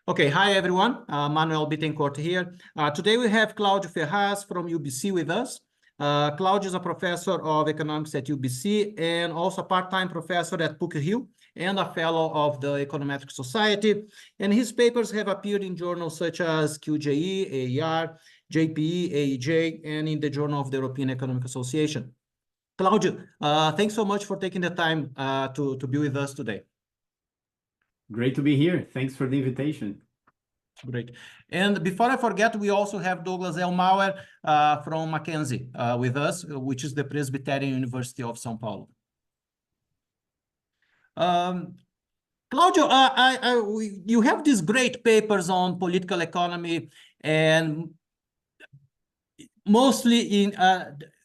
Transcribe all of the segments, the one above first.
Okay, hi everyone. Manuel Bittencourt here. Today we have Claudio Ferraz from UBC with us. Claudio is a professor of economics at UBC and also a part-time professor at PUC-Rio and a fellow of the Econometric Society. And his papers have appeared in journals such as QJE, AER, JPE, AEJ, and in the Journal of the European Economic Association. Claudio, thanks so much for taking the time to be with us today. Great to be here. Thanks for the invitation. Great. And before I forget, we also have Douglas Elmauer from Mackenzie with us, which is the Presbyterian University of São Paulo. Claudio, you have these great papers on political economy and mostly in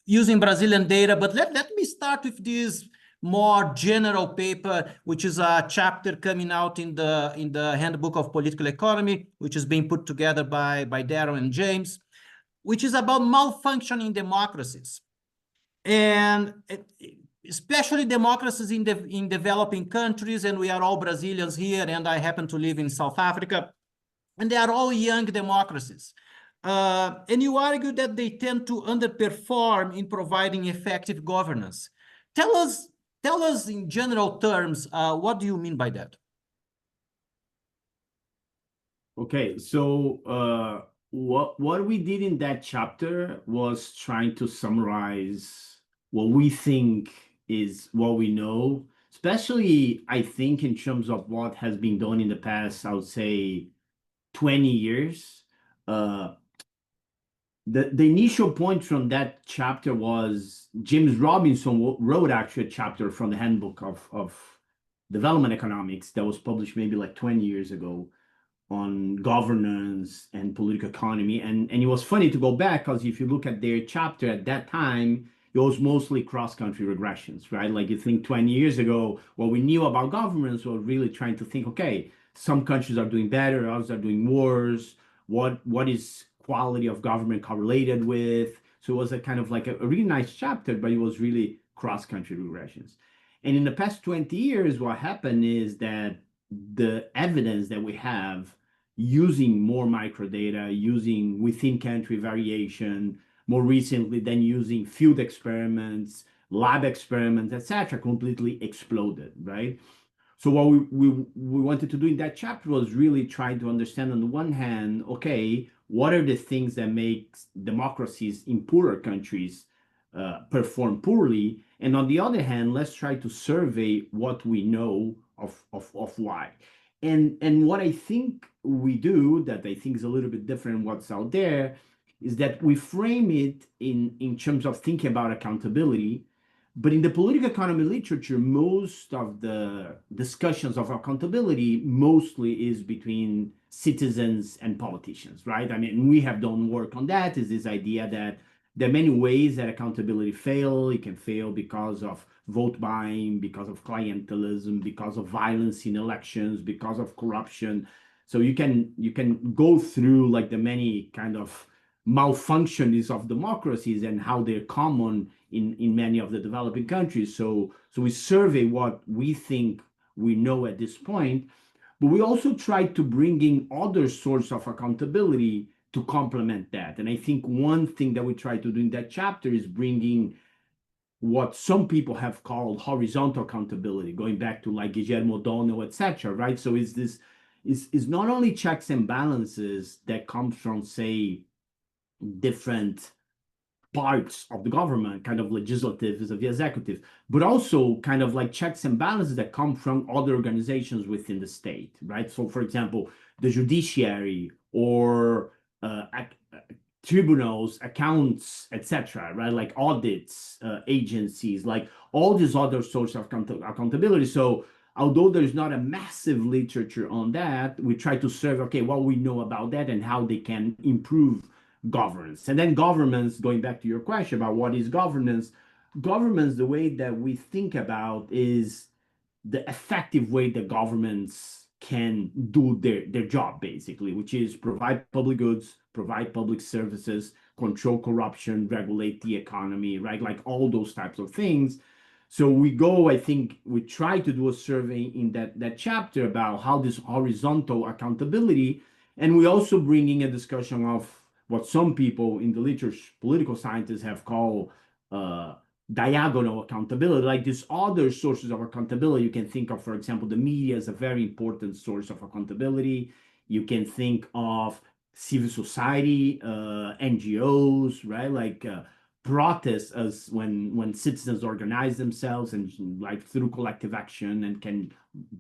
using Brazilian data, but let me start with this more general paper, which is a chapter coming out in the Handbook of Political Economy, which is being put together by Darren and James, which is about malfunctioning democracies, and especially democracies in developing countries. And we are all Brazilians here, and I happen to live in South Africa, and they are all young democracies. And you argue that they tend to underperform in providing effective governance. Tell us in general terms, what do you mean by that? Okay, so what we did in that chapter was trying to summarize what we think is what we know, especially I think in terms of what has been done in the past, I would say 20 years. The initial point from that chapter was James Robinson wrote actually a chapter from the Handbook of Development Economics that was published maybe like 20 years ago on governance and political economy. And it was funny to go back, because if you look at their chapter at that time, it was mostly cross-country regressions, right? Like you think 20 years ago, what we knew about governance was really trying to think, okay, some countries are doing better, others are doing worse. What is quality of government correlated with? So it was a kind of like a really nice chapter, but it was really cross-country regressions. And in the past 20 years, what happened is that the evidence that we have using more microdata, using within country variation, more recently than using field experiments, lab experiments, etc., completely exploded, right? So what we wanted to do in that chapter was really try to understand, on the one hand, okay, what are the things that make democracies in poorer countries perform poorly? And on the other hand, let's try to survey what we know of why. And what I think we do that I think is a little bit different what's out there is that we frame it in terms of thinking about accountability. But in the political economy literature, most of the discussions of accountability mostly is between citizens and politicians, right? I mean, we have done work on that, is this idea that there are many ways that accountability fail. It can fail because of vote buying, because of clientelism, because of violence in elections, because of corruption. So you can go through like the many kind of malfunctions of democracies and how they're common in many of the developing countries. So we survey what we think we know at this point, but we also try to bring in other sorts of accountability to complement that. And I think one thing that we try to do in that chapter is bringing what some people have called horizontal accountability, going back to like Guillermo Dono, etc., right? So is not only checks and balances that comes from, say, different parts of the government, kind of legislative vis-a-vis executive, but also kind of like checks and balances that come from other organizations within the state, right? So, for example, the judiciary or tribunals, accounts, etc., right? Like audits, agencies, like all these other sorts of accountability. So although there's not a massive literature on that, we try to serve, okay, what we know about that and how they can improve governance. And then governance, going back to your question about what is governance, the way that we think about is the effective way that governments can do their job, basically, which is provide public goods, provide public services, control corruption, regulate the economy, right? Like all those types of things. So we go, I think we try to do a survey in that chapter about how this horizontal accountability, and we also bring in a discussion of what some people in the literature, political scientists, have called diagonal accountability, like these other sources of accountability. You can think of, for example, the media as a very important source of accountability. You can think of civil society, NGOs, right? Like protests as when citizens organize themselves and like through collective action and can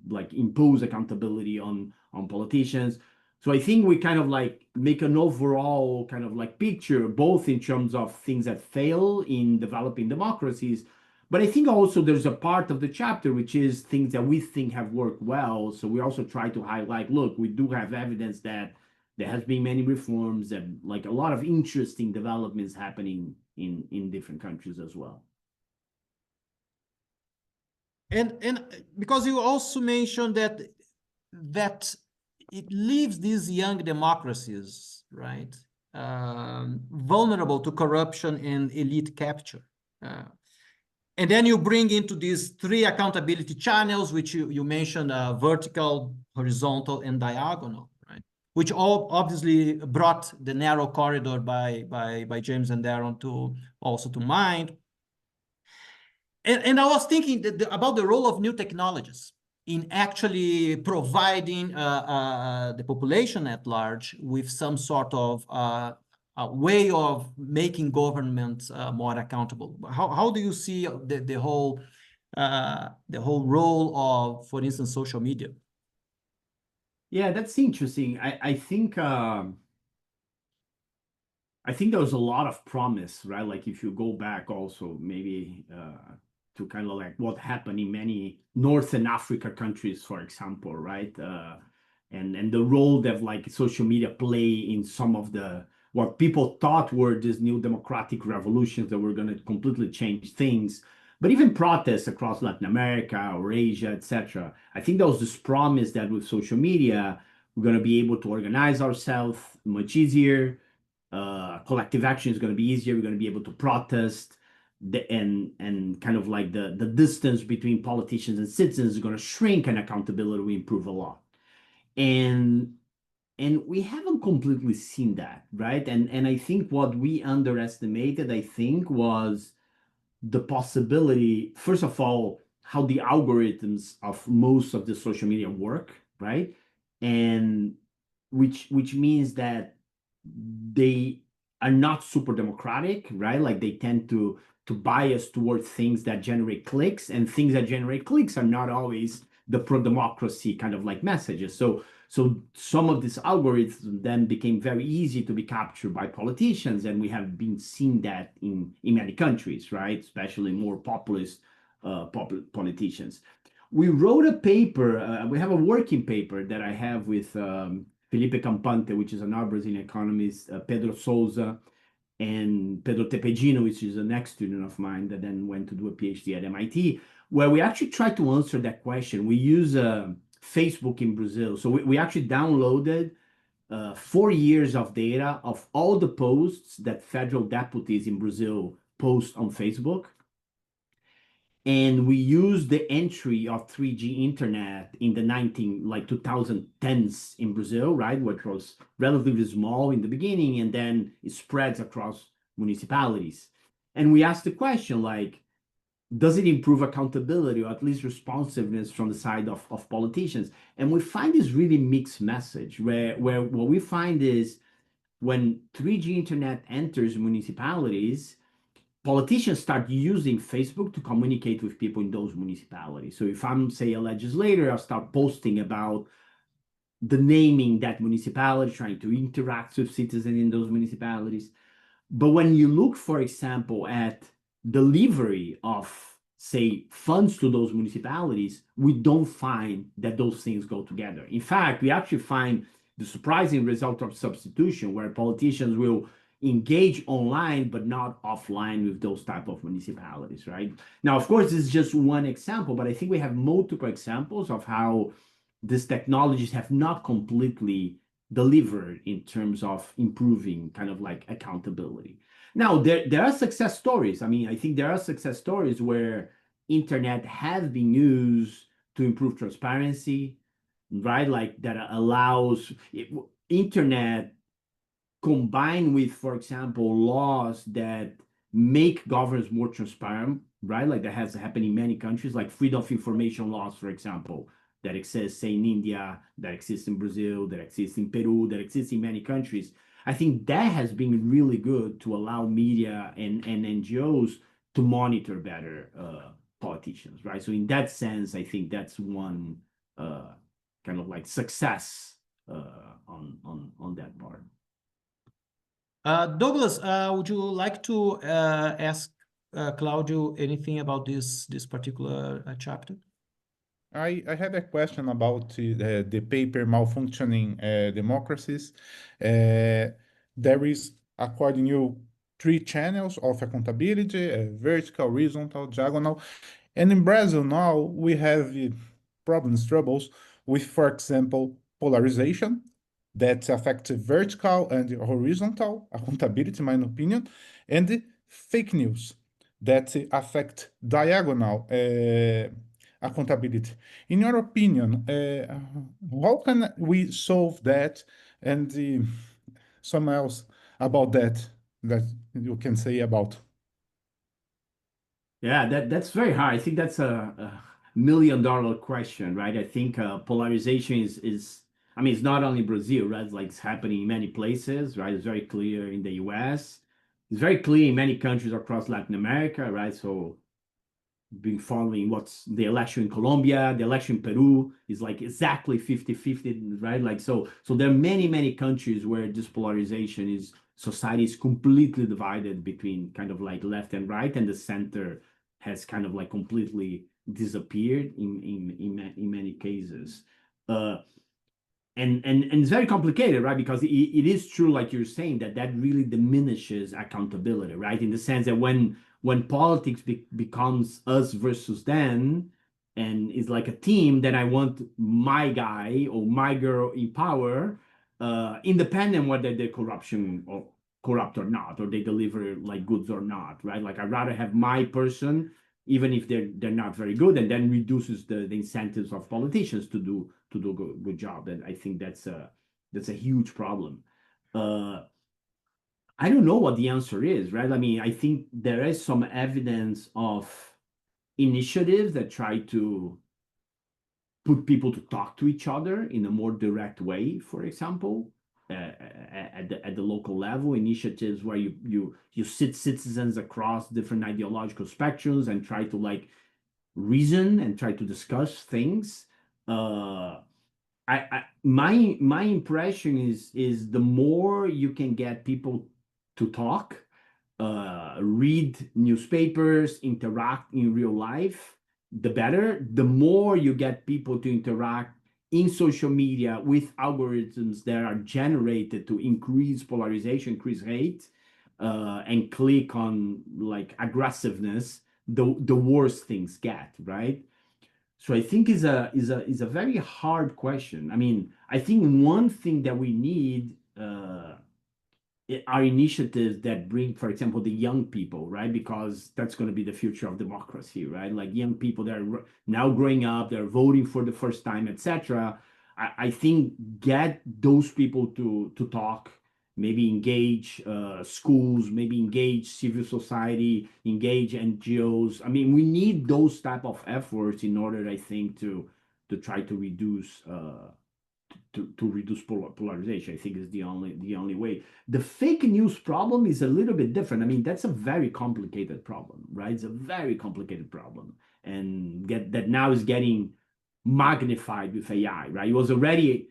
like impose accountability on politicians. So I think we kind of like make an overall kind of like picture, both in terms of things that fail in developing democracies, but I think also there's a part of the chapter which is things that we think have worked well. So we also try to highlight, look, we do have evidence that there has been many reforms and like a lot of interesting developments happening in different countries as well. And because you also mentioned that it leaves these young democracies, right, vulnerable to corruption and elite capture. And then you bring into these three accountability channels, which you mentioned, vertical, horizontal, and diagonal, right? Which all obviously brought the narrow corridor by James and Darren to also to mind. And I was thinking about the role of new technologies in actually providing the population at large with some sort of a way of making governments more accountable. How do you see the whole role of, for instance, social media? Yeah, that's interesting. I think there was a lot of promise, right? Like if you go back also maybe to kind of like what happened in many Northern Africa countries, for example, right? And the role that like social media play in some of the what people thought were these new democratic revolutions that were going to completely change things. But even protests across Latin America or Asia, etc. I think there was this promise that with social media, we're going to be able to organize ourselves much easier. Collective action is going to be easier. We're going to be able to protest, and kind of like the distance between politicians and citizens is going to shrink, and accountability will improve a lot. And we haven't completely seen that, right? And I think what we underestimated, I think, was the possibility, first of all, how the algorithms of most of the social media work, right? And which means that they are not super democratic, right? Like they tend to bias towards things that generate clicks, and things that generate clicks are not always the pro-democracy kind of like messages. So some of these algorithms then became very easy to be captured by politicians, and we have been seeing that in many countries, right? Especially more populist politicians. We wrote a paper, we have a working paper that I have with Felipe Campante, which is another Brazilian economist, Pedro Souza, and Pedro Tepedino, which is the next student of mine that then went to do a PhD at MIT, where we actually try to answer that question. We use Facebook in Brazil. So we actually downloaded 4 years of data of all the posts that federal deputies in Brazil post on Facebook. And we used the entry of 3G internet in the 2010s in Brazil, right? Which was relatively small in the beginning, and then it spreads across municipalities. And we asked the question, like, does it improve accountability or at least responsiveness from the side of politicians? And we find this really mixed message where what we find is when 3G internet enters municipalities, politicians start using Facebook to communicate with people in those municipalities. So if I'm, say, a legislator, I'll start posting about the naming that municipality, trying to interact with citizens in those municipalities. But when you look, for example, at delivery of, say, funds to those municipalities, we don't find that those things go together. In fact, we actually find the surprising result of substitution, where politicians will engage online but not offline with those type of municipalities, right? Now, of course, this is just one example, but I think we have multiple examples of how these technologies have not completely delivered in terms of improving kind of like accountability. Now, there are success stories. I mean, I think there are success stories where internet has been used to improve transparency, right? Like that allows internet combined with, for example, laws that make governance more transparent, right? Like that has happened in many countries, like freedom of information laws, for example, that exist, say, in India, that exists in Brazil, that exists in Peru, that exists in many countries. I think that has been really good to allow media and NGOs to monitor better politicians, right? So in that sense, I think that's one kind of like success on that part. Douglas, would you like to ask Claudio anything about this particular chapter? I had a question about the paper Malfunctioning Democracies. There is, according to you, 3 channels of accountability, vertical, horizontal, diagonal. And in Brazil now, we have troubles with, for example, polarization that affects vertical and horizontal accountability, in my opinion, and fake news that affect diagonal accountability. In your opinion, how can we solve that? And something else about that you can say about? Yeah, that's very hard. I think that's a $1 million question, right? I think polarization is, I mean, it's not only Brazil, right? It's like it's happening in many places, right? It's very clear in the US. It's very clear in many countries across Latin America, right? So been following what's the election in Colombia, the election in Peru is like exactly 50-50, right? Like so there are many countries where this polarization is, society is completely divided between kind of like left and right, and the center has kind of like completely disappeared in many cases. And it's very complicated, right? Because it is true, like you're saying, that really diminishes accountability, right? In the sense that when politics becomes us versus them, and is like a team, then I want my guy or my girl in power, independent whether they're corrupt or not, or they deliver like goods or not, right? Like I'd rather have my person, even if they're not very good, and then reduces the incentives of politicians to do a good job. And I think that's a huge problem. I don't know what the answer is, right? I mean, I think there is some evidence of initiatives that try to put people to talk to each other in a more direct way, for example, at the local level, initiatives where you sit citizens across different ideological spectrums and try to like reason and try to discuss things. My impression is the more you can get people to talk, read newspapers, interact in real life, the better. The more you get people to interact in social media with algorithms that are generated to increase polarization, increase hate, and click on like aggressiveness, the worse things get, right? So I think is a very hard question. I mean, I think one thing that we need are initiatives that bring, for example, the young people, right? Because that's going to be the future of democracy, right? Like young people that are now growing up, they're voting for the first time, etc. I think get those people to talk, maybe engage schools, maybe engage civil society, engage NGOs. I mean, we need those type of efforts in order, I think, to try to reduce polarization. I think is the only way. The fake news problem is a little bit different. I mean, that's a very complicated problem, right? It's a very complicated problem, and that now is getting magnified with AI, right? It was already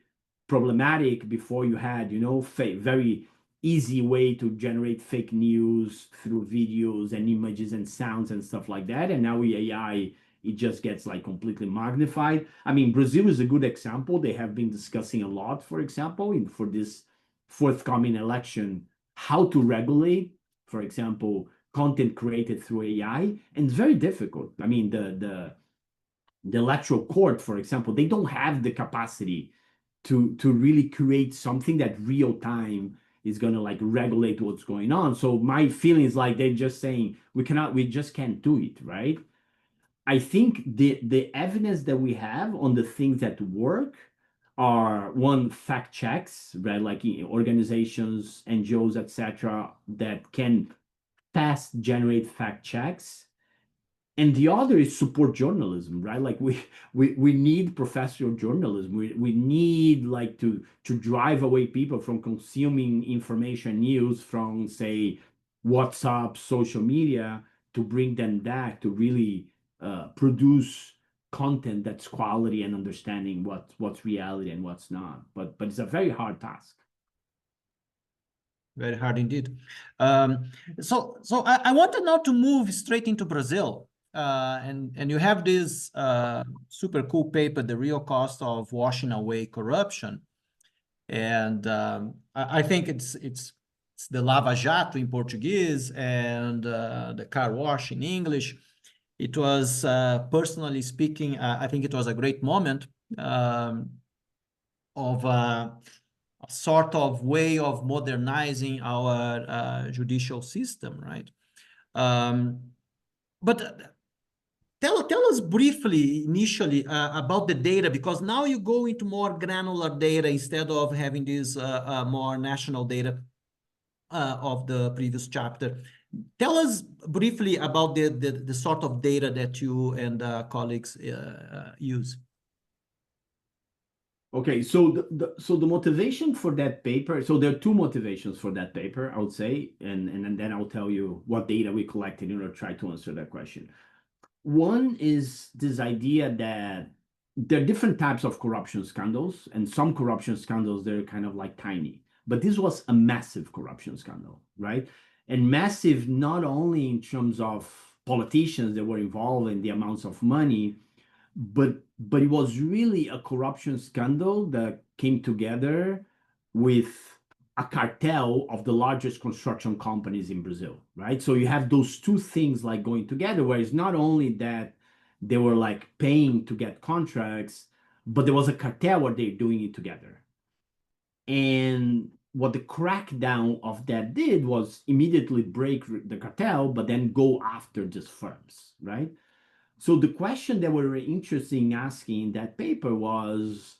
problematic before you had, very easy way to generate fake news through videos and images and sounds and stuff like that. And now with AI, it just gets like completely magnified. I mean, Brazil is a good example. They have been discussing a lot, for example, for this forthcoming election, how to regulate, for example, content created through AI. And it's very difficult. I mean, the electoral court, for example, they don't have the capacity to really create something that real time is going to like regulate what's going on. So my feeling is like they're just saying we just can't do it, right? I think the evidence that we have on the things that work are, one, fact checks, right? Like organizations, NGOs, etc., that can fast generate fact checks. And the other is support journalism, right? Like we need professional journalism. We need like to drive away people from consuming information news from, say, WhatsApp, social media, to bring them back to really produce content that's quality and understanding what's reality and what's not. But it's a very hard task. Very hard indeed. So I wanted now to move straight into Brazil. And you have this super cool paper, The Real Cost of Washing Away Corruption. And I think it's the Lava Jato in Portuguese and the car wash in English. It was, personally speaking, I think it was a great moment of a sort of way of modernizing our judicial system, right? But tell us briefly, initially, about the data, because now you go into more granular data instead of having this more national data of the previous chapter. Tell us briefly about the sort of data that you and colleagues use. Okay, so the motivation for that paper, so there are two motivations for that paper, I would say, and then I'll tell you what data we collected in order to try to answer that question. One is this idea that there are different types of corruption scandals, and some corruption scandals, they're kind of like tiny. But this was a massive corruption scandal, right? And massive not only in terms of politicians that were involved in the amounts of money, but it was really a corruption scandal that came together with a cartel of the largest construction companies in Brazil, right? So you have those two things like going together, where it's not only that they were like paying to get contracts, but there was a cartel where they're doing it together. And what the crackdown of that did was immediately break the cartel, but then go after these firms, right? So the question that we were interested in asking in that paper was,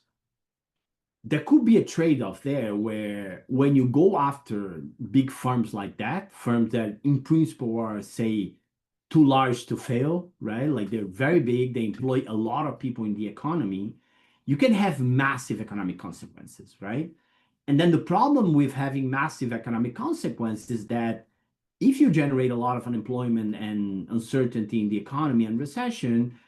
there could be a trade-off there where when you go after big firms like that, firms that in principle are, say, too large to fail, right? Like they're very big, they employ a lot of people in the economy, you can have massive economic consequences, right? And then the problem with having massive economic consequences is that if you generate a lot of unemployment and uncertainty in the economy and recession,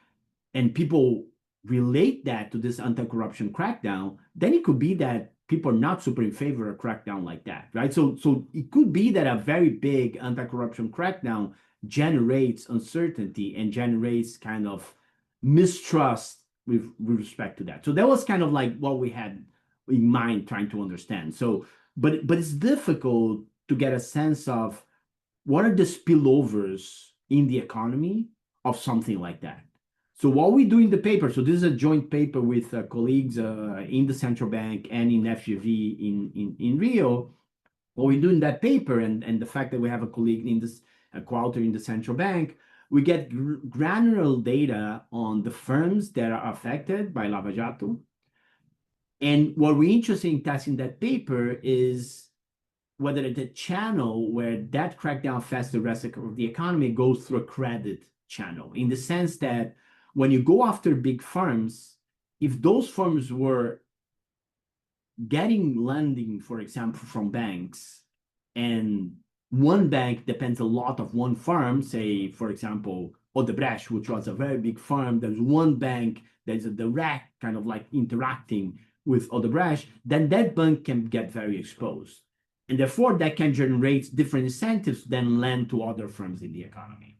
and people relate that to this anti-corruption crackdown, then it could be that people are not super in favor of a crackdown like that, right? So it could be that a very big anti-corruption crackdown generates uncertainty and generates kind of mistrust with respect to that. So that was kind of like what we had in mind trying to understand. So, but it's difficult to get a sense of what are the spillovers in the economy of something like that. So what we do in the paper, so this is a joint paper with colleagues in the central bank and in FGV in Rio. What we do in that paper, and the fact that we have a colleague in this, a co-author in the central bank, we get granular data on the firms that are affected by Lava Jato. And what we're interested in testing that paper is whether the channel where that crackdown affects the rest of the economy goes through a credit channel, in the sense that when you go after big firms, if those firms were getting lending, for example, from banks, and one bank depends a lot of one firm, say, for example, Odebrecht, which was a very big firm, there's one bank that's a direct kind of like interacting with Odebrecht, then that bank can get very exposed. And therefore, that can generate different incentives than lend to other firms in the economy.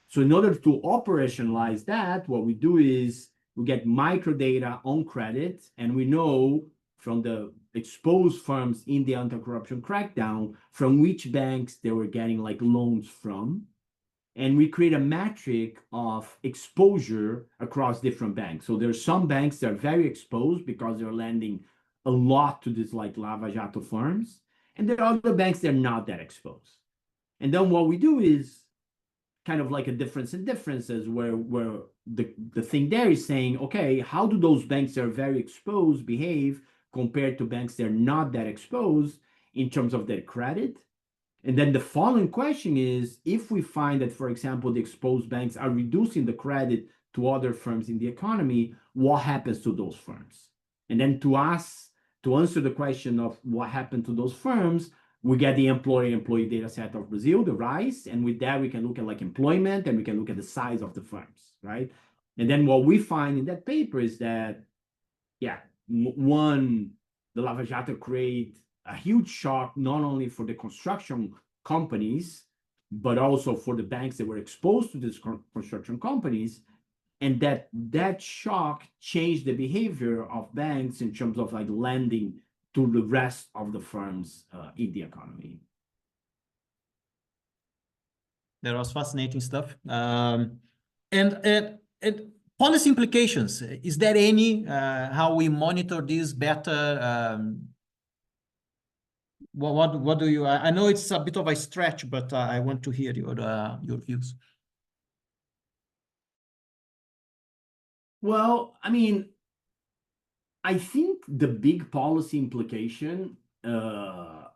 So in order to operationalize that, what we do is we get microdata on credit, and we know from the exposed firms in the anti-corruption crackdown from which banks they were getting like loans from. And we create a metric of exposure across different banks. So there's some banks that are very exposed because they're lending a lot to these like Lava Jato firms. And there are other banks that are not that exposed. And then what we do is kind of like a difference in differences where the thing there is saying, okay, how do those banks that are very exposed behave compared to banks that are not that exposed in terms of their credit? And then the following question is, if we find that, for example, the exposed banks are reducing the credit to other firms in the economy, what happens to those firms? And then to answer the question of what happened to those firms, we get the employee data set of Brazil, the RISE, and with that we can look at like employment and we can look at the size of the firms, right? And then what we find in that paper is that, yeah, one, the Lava Jato create a huge shock, not only for the construction companies, but also for the banks that were exposed to these construction companies. And that shock changed the behavior of banks in terms of like lending to the rest of the firms in the economy. That was fascinating stuff. And policy implications. Is there any how we monitor this better? What do you? I know it's a bit of a stretch, but I want to hear your views. Well, I mean, I think the big policy implication, and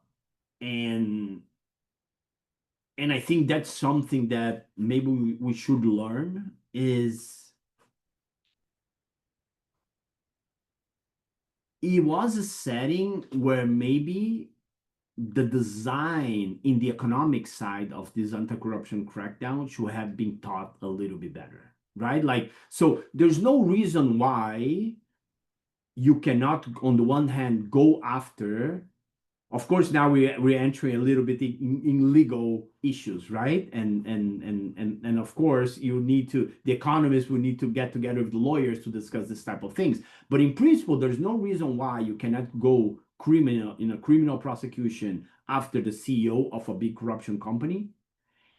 I think that's something that maybe we should learn, is it was a setting where maybe the design in the economic side of this anti-corruption crackdown should have been taught a little bit better, right? Like, so there's no reason why you cannot, on the one hand, go after. Of course, now we're entering a little bit in legal issues, right? And of course, the economists will need to get together with the lawyers to discuss this type of things. But in principle, there's no reason why you cannot go in a criminal prosecution after the CEO of a big corruption company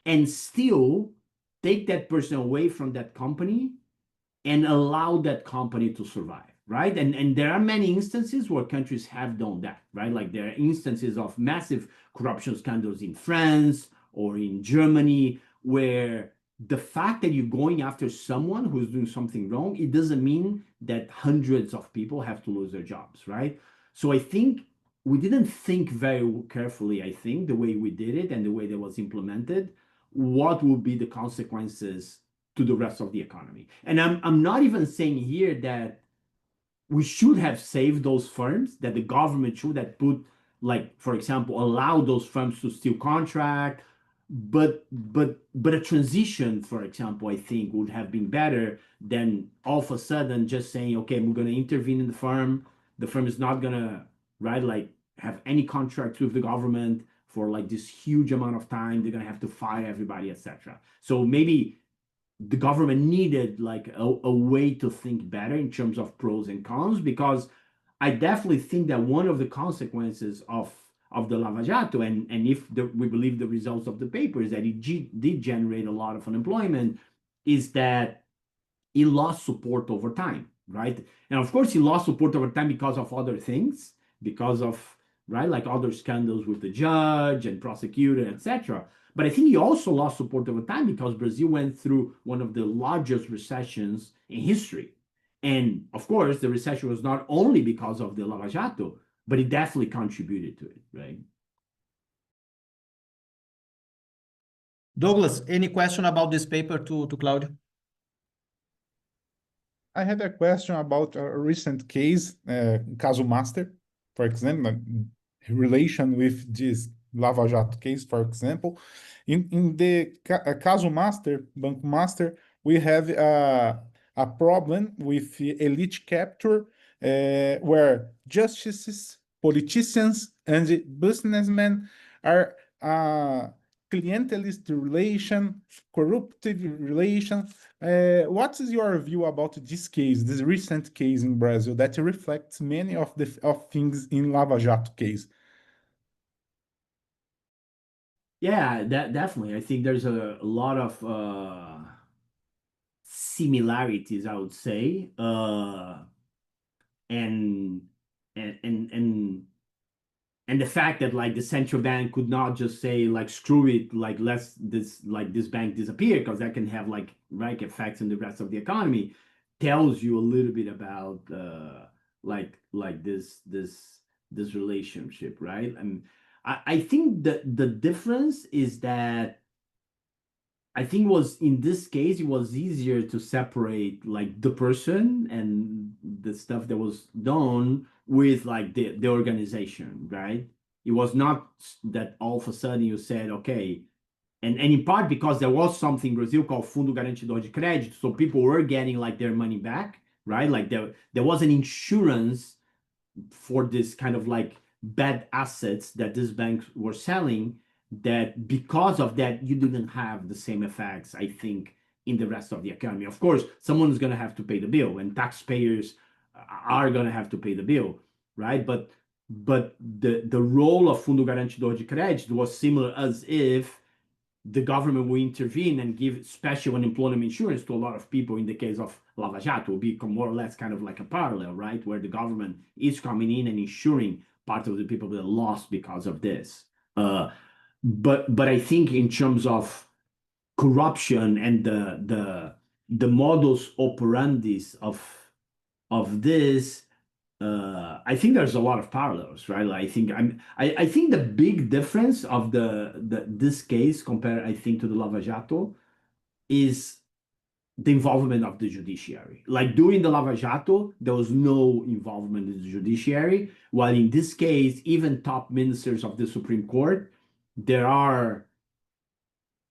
and still take that person away from that company and allow that company to survive, right? And there are many instances where countries have done that, right? Like there are instances of massive corruption scandals in France or in Germany, where the fact that you're going after someone who's doing something wrong, it doesn't mean that hundreds of people have to lose their jobs, right? So I think we didn't think very carefully, I think, the way we did it and the way that was implemented, what would be the consequences to the rest of the economy. And I'm not even saying here that we should have saved those firms, that the government should have put, like, for example, allow those firms to still contract, but a transition, for example, I think would have been better than all of a sudden just saying, okay, we're going to intervene in the firm is not going to, right, like have any contracts with the government for like this huge amount of time, they're going to have to fire everybody, etc. So maybe the government needed like a way to think better in terms of pros and cons, because I definitely think that one of the consequences of the Lava Jato, and if we believe the results of the paper, is that it did generate a lot of unemployment, is that he lost support over time, right? And of course, he lost support over time because of other things, because of, right, like other scandals with the judge and prosecutor, etc. But I think he also lost support over time because Brazil went through one of the largest recessions in history. And of course, the recession was not only because of the Lava Jato, but it definitely contributed to it, right? Douglas, any question about this paper to Claudio? I had a question about a recent case, Caso Master, for example, in relation with this Lava Jato case, for example. In the Caso Master, Banco Master, we have a problem with elite capture, where justices, politicians, and businessmen are clientelist relation, corruptive relation. What is your view about this case, this recent case in Brazil that reflects many of the things in Lava Jato case? Yeah, definitely. I think there's a lot of similarities, I would say, and and the fact that like the central bank could not just say like screw it, like let's this bank disappear because that can have like effects in the rest of the economy, tells you a little bit about this relationship, right? And I think that the difference is that I think was in this case it was easier to separate like the person and the stuff that was done with like the organization, right? It was not that all of a sudden you said, okay, and in part because there was something in Brazil called Fundo Garantidor de Crédito, so people were getting like their money back, right? Like there was an insurance for this kind of like bad assets that these banks were selling, that because of that you didn't have the same effects, I think, in the rest of the economy. Of course, someone's going to have to pay the bill, and taxpayers are going to have to pay the bill, right? But the role of Fundo Garantidor de Crédito was similar, as if the government will intervene and give special unemployment insurance to a lot of people. In the case of Lava Jato, will be more or less kind of like a parallel, right? Where the government is coming in and insuring part of the people that lost because of this. But I think in terms of corruption and the modus operandis of this, I think there's a lot of parallels, right? Like, I think the big difference of this case compared, I think, to the Lava Jato is the involvement of the judiciary. Like during the Lava Jato, there was no involvement in the judiciary, while in this case, even top ministers of the Supreme Court, there are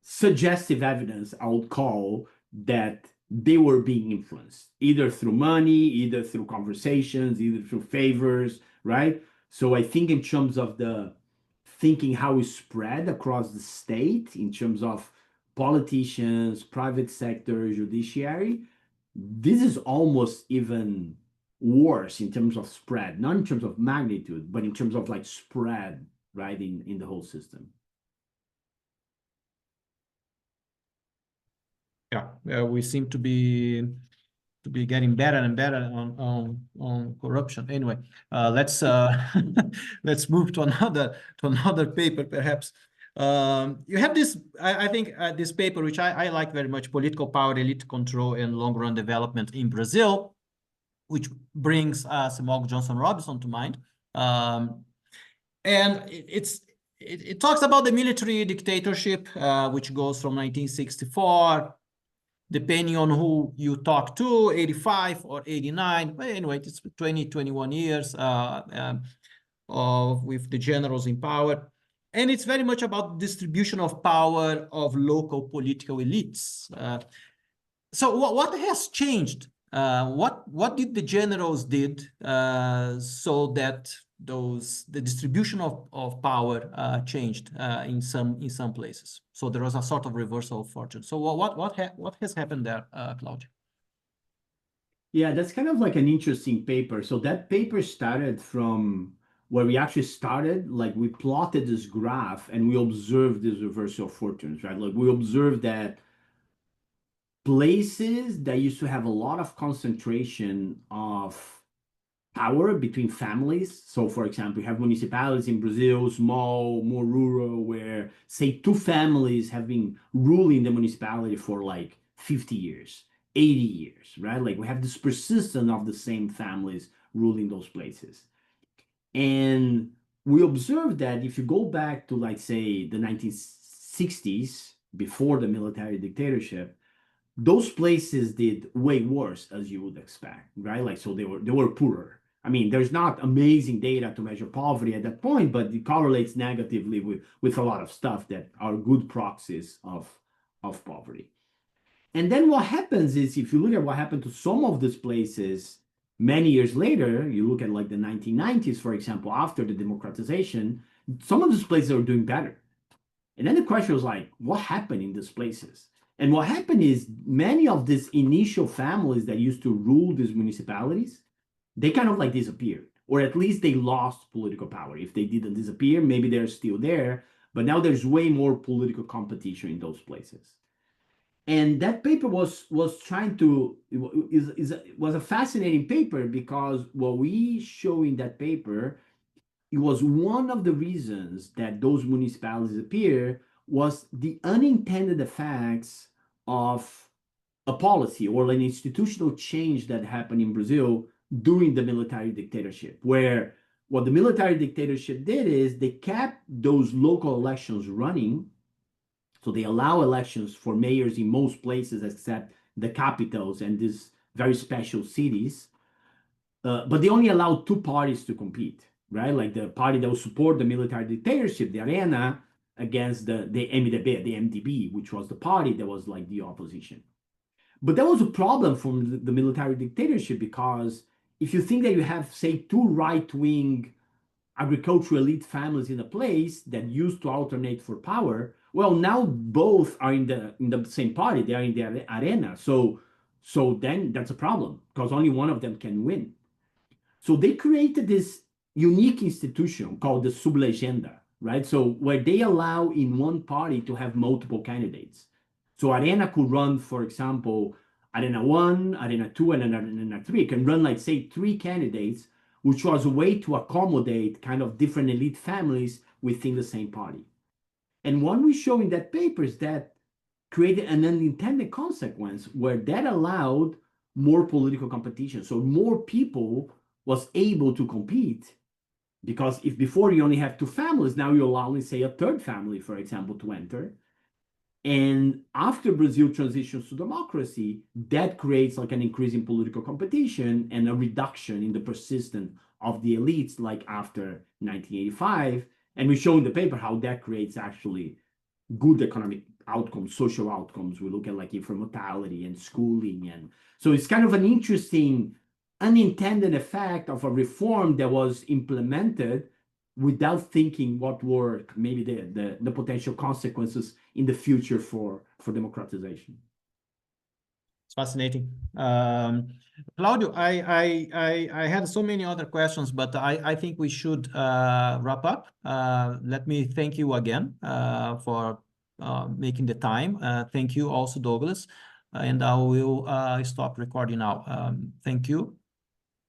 suggestive evidence, I would call, that they were being influenced either through money, either through conversations, either through favors, right? So I think in terms of the thinking how it spread across the state, in terms of politicians, private sector, judiciary, this is almost even worse in terms of spread, not in terms of magnitude, but in terms of like spread, right, in the whole system. Yeah, we seem to be getting better and better on corruption. Anyway, let's let's move to another paper, perhaps. You have this, I think, this paper which I like very much: Political Power, Elite Control, and Long-Run Development in Brazil, which brings Samuel Johnson Robinson to mind. And it talks about the military dictatorship, which goes from 1964. Depending on who you talk to, 85 or 89. But anyway, it's 21 years with the generals in power. And it's very much about distribution of power of local political elites. So what has changed? What did the generals did so that the distribution of power changed in some places? So there was a sort of reversal of fortune. So what has happened there, Claudio? Yeah, that's kind of like an interesting paper. So that paper started from where we actually started, like we plotted this graph and we observed this reversal of fortunes, right? Like we observed that places that used to have a lot of concentration of power between families. So, for example, you have municipalities in Brazil, small, more rural, where, say, two families have been ruling the municipality for like 50 years, 80 years, right? Like we have this persistence of the same families ruling those places. And we observed that if you go back to, like, say, the 1960s, before the military dictatorship, those places did way worse, as you would expect, right? Like, so they were poorer. I mean, there's not amazing data to measure poverty at that point, but it correlates negatively with a lot of stuff that are good proxies of poverty. And then what happens is, if you look at what happened to some of these places many years later, you look at like the 1990s, for example, after the democratization, some of these places are doing better. And then the question was like, what happened in these places? And what happened is many of these initial families that used to rule these municipalities, they kind of like disappeared, or at least they lost political power. If they didn't disappear, maybe they're still there, but now there's way more political competition in those places. And that paper was trying to, was a fascinating paper, because what we show in that paper it was one of the reasons that those municipalities appear was the unintended effects of a policy or an institutional change that happened in Brazil during the military dictatorship, where what the military dictatorship did is they kept those local elections running. So they allow elections for mayors in most places except the capitals and these very special cities. But they only allowed two parties to compete, right? Like the party that would support the military dictatorship, the Arena, against the MDB, which was the party that was like the opposition. But that was a problem for the military dictatorship, because if you think that you have, say, two right-wing agricultural elite families in a place that used to alternate for power, well, now both are in the same party. They are in the Arena. So then that's a problem, because only one of them can win. So they created this unique institution called the sublegenda, right? So where they allow in one party to have multiple candidates. So Arena could run, for example, Arena 1, Arena 2, and Arena 3. It can run, like, say, 3 candidates, which was a way to accommodate kind of different elite families within the same party. And what we show in that paper is that created an unintended consequence where that allowed more political competition. So more people was able to compete, because if before you only have 2 families, now you allow, let's say, a 3rd family, for example, to enter. And after Brazil transitions to democracy, that creates like an increase in political competition and a reduction in the persistence of the elites, like after 1985. And we show in the paper how that creates actually good economic outcomes, social outcomes. We look at like infant mortality and schooling. And so it's kind of an interesting unintended effect of a reform that was implemented without thinking what were maybe the potential consequences in the future for democratization. It's fascinating. Claudio, I had so many other questions, but I think we should wrap up. Let me thank you again for making the time. Thank you also, Douglas. And I will stop recording now. Thank you.